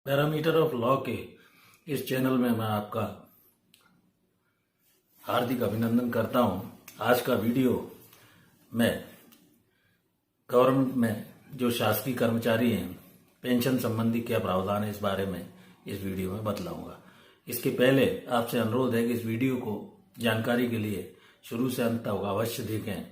Parameter of law के इस channel में मैं आपका हार्दिक अभिनंदन करता हूं। आज का वीडियो मैं गवर्नमेंट में जो शासकीय कर्मचारी हैं पेंशन संबंधी क्या प्रावधान है इस बारे में इस वीडियो में बतलाऊंगा। इसके पहले आपसे अनुरोध है कि इस वीडियो को जानकारी के लिए शुरू से अंत तक अवश्य देखें।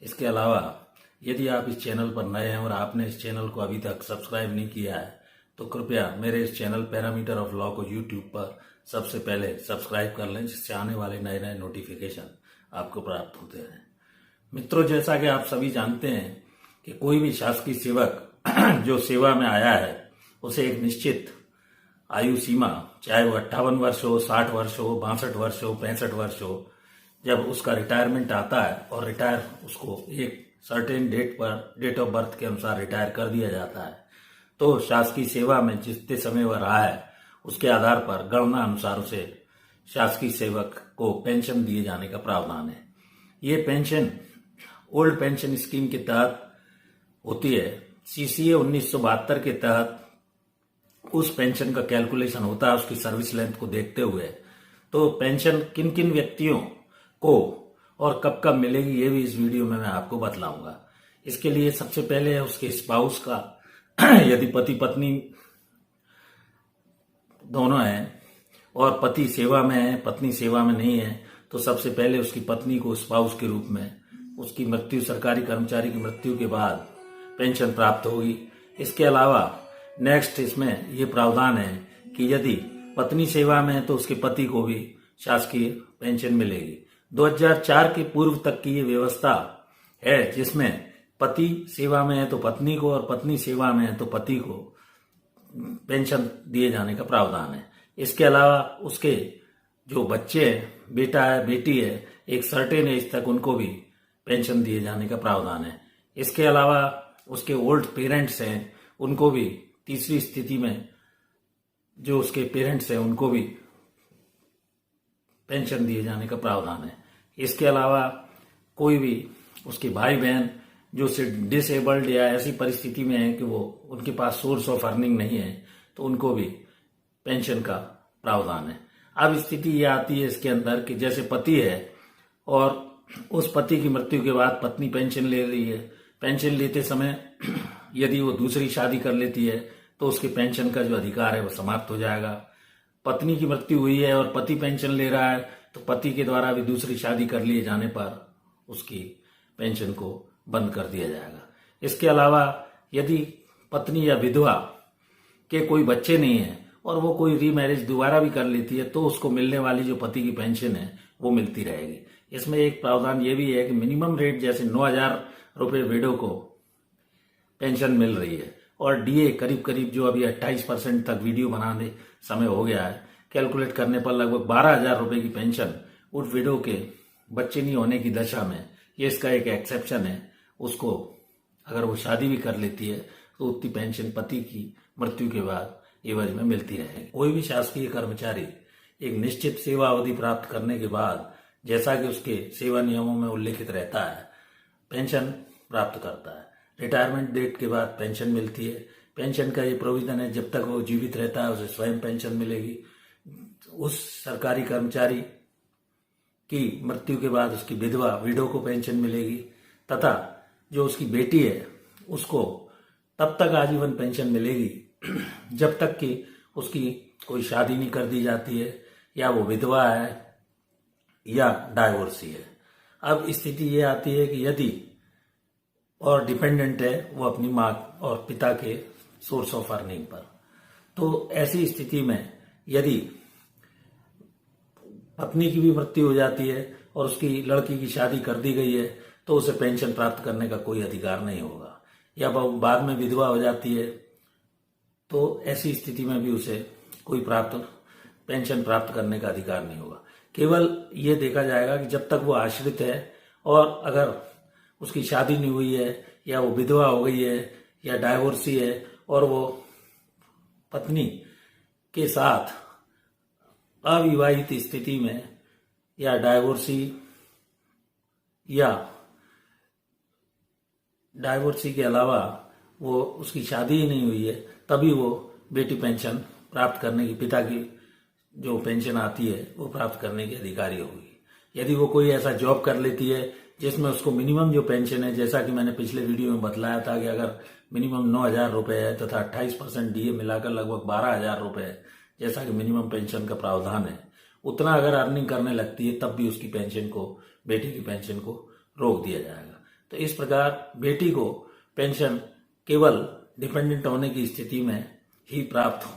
इसके अलावा यदि आप इस चैनल पर नए हैं और आपने इस चैनल को अभी तक सब्सक्राइब नहीं किया है तो कृपया मेरे इस चैनल पैरामीटर ऑफ लॉ को यूट्यूब पर सबसे पहले सब्सक्राइब कर लें, जिससे आने वाले नए नए नोटिफिकेशन आपको प्राप्त होते हैं। मित्रों, जैसा कि आप सभी जानते हैं कि कोई भी शासकीय सेवक जो सेवा में आया है उसे एक निश्चित आयु सीमा, चाहे वो 58 वर्ष हो, 60 वर्ष हो, 62 वर्ष हो, 65 वर्ष हो, जब उसका रिटायरमेंट आता है और रिटायर उसको एक सर्टेन डेट पर डेट ऑफ बर्थ के अनुसार रिटायर कर दिया जाता है तो शासकीय सेवा में जितने समय वह रहा है उसके आधार पर गणना अनुसार उसे शासकीय सेवक को पेंशन दिए जाने का प्रावधान है। ये पेंशन ओल्ड पेंशन स्कीम के तहत होती है। सीसीए 1972 के तहत उस पेंशन का कैलकुलेशन होता है उसकी सर्विस लेंथ को देखते हुए। तो पेंशन किन किन व्यक्तियों को और कब कब मिलेगी ये भी इस वीडियो में मैं आपको बतलाऊंगा। इसके लिए सबसे पहले है उसके स्पाउस का। यदि पति पत्नी दोनों हैं और पति सेवा में है, पत्नी सेवा में नहीं है, तो सबसे पहले उसकी पत्नी को स्पाउस के रूप में उसकी मृत्यु, सरकारी कर्मचारी की मृत्यु के बाद पेंशन प्राप्त होगी। इसके अलावा नेक्स्ट इसमें ये प्रावधान है कि यदि पत्नी सेवा में है तो उसके पति को भी शासकीय पेंशन मिलेगी। 2004 के पूर्व तक की ये व्यवस्था है जिसमें पति सेवा में है तो पत्नी को और पत्नी सेवा में है तो पति को पेंशन दिए जाने का प्रावधान है। इसके अलावा उसके जो बच्चे हैं, बेटा है, बेटी है, एक सर्टेन एज तक उनको भी पेंशन दिए जाने का प्रावधान है। इसके अलावा उसके ओल्ड पेरेंट्स हैं उनको भी तीसरी स्थिति में जो उसके पेरेंट्स हैं उनको भी पेंशन दिए जाने का प्रावधान है। इसके अलावा कोई भी उसके भाई बहन जो डिसेबल्ड या ऐसी परिस्थिति में है कि वो उनके पास सोर्स ऑफ अर्निंग नहीं है तो उनको भी पेंशन का प्रावधान है। अब स्थिति ये आती है इसके अंदर कि जैसे पति है और उस पति की मृत्यु के बाद पत्नी पेंशन ले रही है। पेंशन लेते समय यदि वो दूसरी शादी कर लेती है तो उसके पेंशन का जो अधिकार है वो समाप्त हो जाएगा। पत्नी की मृत्यु हुई है और पति पेंशन ले रहा है तो पति के द्वारा भी दूसरी शादी कर लिए जाने पर उसकी पेंशन को बंद कर दिया जाएगा। इसके अलावा यदि पत्नी या विधवा के कोई बच्चे नहीं है और वो कोई रीमैरिज दोबारा भी कर लेती है तो उसको मिलने वाली जो पति की पेंशन है वो मिलती रहेगी। इसमें एक प्रावधान ये भी है कि मिनिमम रेट जैसे 9,000 रुपये विडो को पेंशन मिल रही है और डीए करीब करीब जो अभी 28% तक वीडियो बनाने समय हो गया है, कैलकुलेट करने पर लगभग 12,000 रुपये की पेंशन उस विडो के बच्चे नहीं होने की दशा में, ये इसका एक एक्सेप्शन है, उसको अगर वो शादी भी कर लेती है तो उतनी पेंशन पति की मृत्यु के बाद एवज में मिलती रहेगी। कोई भी शासकीय कर्मचारी एक निश्चित सेवा अवधि प्राप्त करने के बाद, जैसा कि उसके सेवा नियमों में उल्लेखित रहता है, पेंशन प्राप्त करता है। रिटायरमेंट डेट के बाद पेंशन मिलती है। पेंशन का ये प्रोविजन है जब तक वो जीवित रहता है उसे स्वयं पेंशन मिलेगी। उस सरकारी कर्मचारी की मृत्यु के बाद उसकी विधवा विडो को पेंशन मिलेगी तथा जो उसकी बेटी है उसको तब तक आजीवन पेंशन मिलेगी जब तक कि उसकी कोई शादी नहीं कर दी जाती है या वो विधवा है या डाइवोर्सी है। अब स्थिति ये आती है कि यदि और डिपेंडेंट है वो अपनी माँ और पिता के सोर्स ऑफ अर्निंग पर, तो ऐसी स्थिति में यदि पत्नी की भी मृत्यु हो जाती है और उसकी लड़की की शादी कर दी गई है तो उसे पेंशन प्राप्त करने का कोई अधिकार नहीं होगा, या बाद में विधवा हो जाती है तो ऐसी स्थिति में भी उसे कोई पेंशन प्राप्त करने का अधिकार नहीं होगा। केवल ये देखा जाएगा कि जब तक वो आश्रित है और अगर उसकी शादी नहीं हुई है या वो विधवा हो गई है या डाइवोर्सी है और वो पत्नी के साथ अविवाहित स्थिति में या डाइवोर्सी के अलावा वो उसकी शादी ही नहीं हुई है तभी वो बेटी पेंशन प्राप्त करने की, पिता की जो पेंशन आती है वो प्राप्त करने की अधिकारी होगी। यदि वो कोई ऐसा जॉब कर लेती है जिसमें उसको मिनिमम जो पेंशन है, जैसा कि मैंने पिछले वीडियो में बतलाया था कि अगर मिनिमम 9,000 रुपए है तथा 28% डीए मिलाकर लगभग 12,000 रुपए है, जैसा कि मिनिमम पेंशन का प्रावधान है, उतना अगर अर्निंग करने लगती है तब भी उसकी पेंशन को, बेटी की पेंशन को रोक दिया जाएगा। तो इस प्रकार बेटी को पेंशन केवल डिपेंडेंट होने की स्थिति में ही प्राप्त